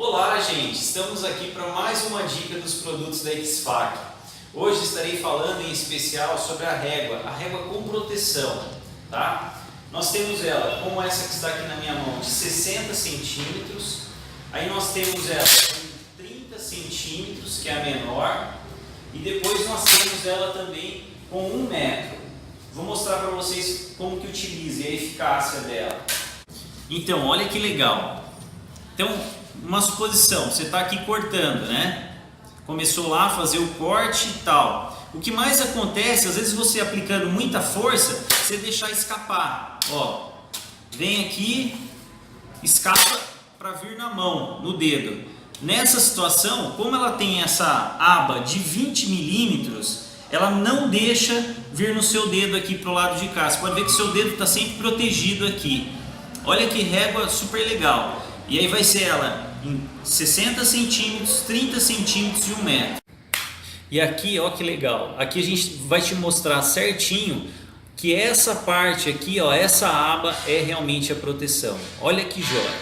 Olá, gente! Estamos aqui para mais uma dica dos produtos da XFAC. Hoje estarei falando em especial sobre a régua com proteção, tá? Nós temos ela, como essa que está aqui na minha mão, de 60 centímetros. Aí nós temos ela com 30 centímetros, que é a menor. E depois nós temos ela também com 1 metro. Vou mostrar para vocês como que utiliza e a eficácia dela. Então, olha que legal. Então, uma suposição, você está aqui cortando, né? Começou lá a fazer o corte e tal. O que mais acontece, às vezes você aplicando muita força, você deixar escapar. Ó, vem aqui, escapa para vir na mão, no dedo. Nessa situação, como ela tem essa aba de 20 milímetros, ela não deixa vir no seu dedo aqui para o lado de cá. Você pode ver que seu dedo está sempre protegido aqui. Olha que régua super legal. E aí vai ser ela em 60 centímetros, 30 centímetros e 1 metro. E aqui, ó que legal. Aqui a gente vai te mostrar certinho que essa parte aqui, ó, essa aba é realmente a proteção. Olha que joia.